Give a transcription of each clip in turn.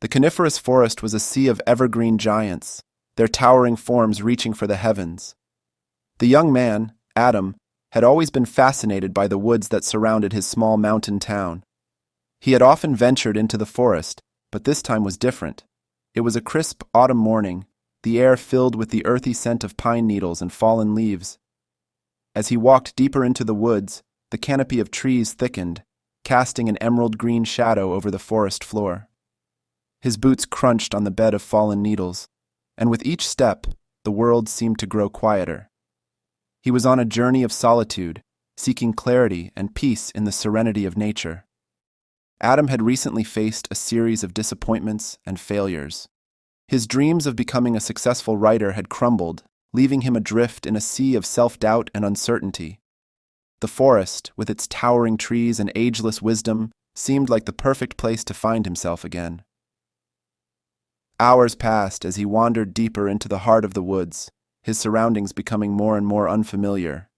The coniferous forest was a sea of evergreen giants, their towering forms reaching for the heavens. The young man, Adam, had always been fascinated by the woods that surrounded his small mountain town. He had often ventured into the forest, but this time was different. It was a crisp autumn morning, the air filled with the earthy scent of pine needles and fallen leaves. As he walked deeper into the woods, the canopy of trees thickened, casting an emerald-green shadow over the forest floor. His boots crunched on the bed of fallen needles, and with each step, the world seemed to grow quieter. He was on a journey of solitude, seeking clarity and peace in the serenity of nature. Adam had recently faced a series of disappointments and failures. His dreams of becoming a successful writer had crumbled, leaving him adrift in a sea of self-doubt and uncertainty. The forest, with its towering trees and ageless wisdom, seemed like the perfect place to find himself again. Hours passed as he wandered deeper into the heart of the woods, his surroundings becoming more and more unfamiliar.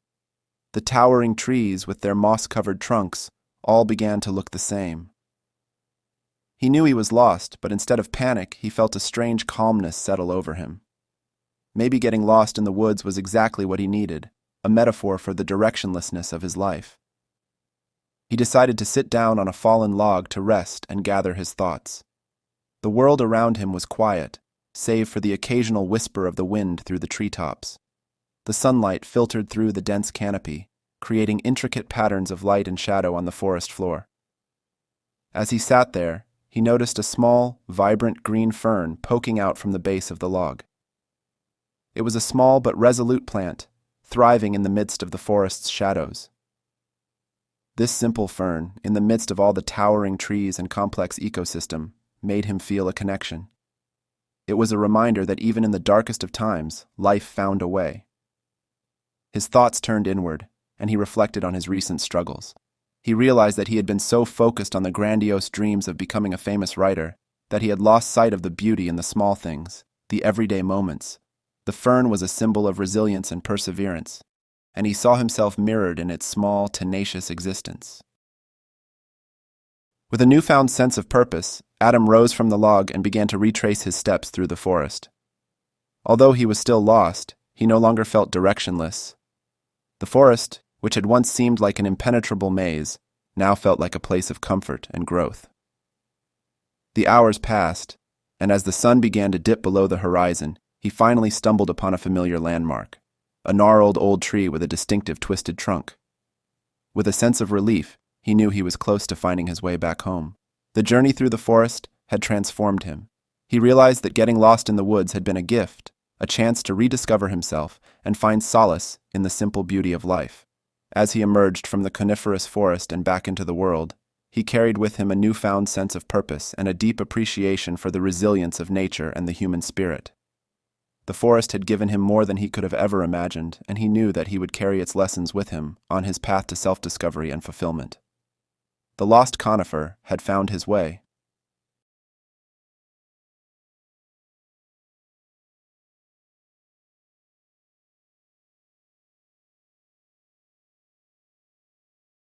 The towering trees, with their moss-covered trunks, all began to look the same. He knew he was lost, but instead of panic, he felt a strange calmness settle over him. Maybe getting lost in the woods was exactly what he needed, a metaphor for the directionlessness of his life. He decided to sit down on a fallen log to rest and gather his thoughts. The world around him was quiet, save for the occasional whisper of the wind through the treetops. The sunlight filtered through the dense canopy, creating intricate patterns of light and shadow on the forest floor. As he sat there, he noticed a small, vibrant green fern poking out from the base of the log. It was a small but resolute plant, thriving in the midst of the forest's shadows. This simple fern, in the midst of all the towering trees and complex ecosystem, made him feel a connection. It was a reminder that even in the darkest of times, life found a way. His thoughts turned inward, and he reflected on his recent struggles. He realized that he had been so focused on the grandiose dreams of becoming a famous writer that he had lost sight of the beauty in the small things, the everyday moments. The fern was a symbol of resilience and perseverance, and he saw himself mirrored in its small, tenacious existence. With a newfound sense of purpose, Adam rose from the log and began to retrace his steps through the forest. Although he was still lost, he no longer felt directionless. The forest, which had once seemed like an impenetrable maze, now felt like a place of comfort and growth. The hours passed, and as the sun began to dip below the horizon, he finally stumbled upon a familiar landmark, a gnarled old tree with a distinctive twisted trunk. With a sense of relief, he knew he was close to finding his way back home. The journey through the forest had transformed him. He realized that getting lost in the woods had been a gift, a chance to rediscover himself and find solace in the simple beauty of life. As he emerged from the coniferous forest and back into the world, he carried with him a newfound sense of purpose and a deep appreciation for the resilience of nature and the human spirit. The forest had given him more than he could have ever imagined, and he knew that he would carry its lessons with him on his path to self-discovery and fulfillment. The lost conifer had found his way,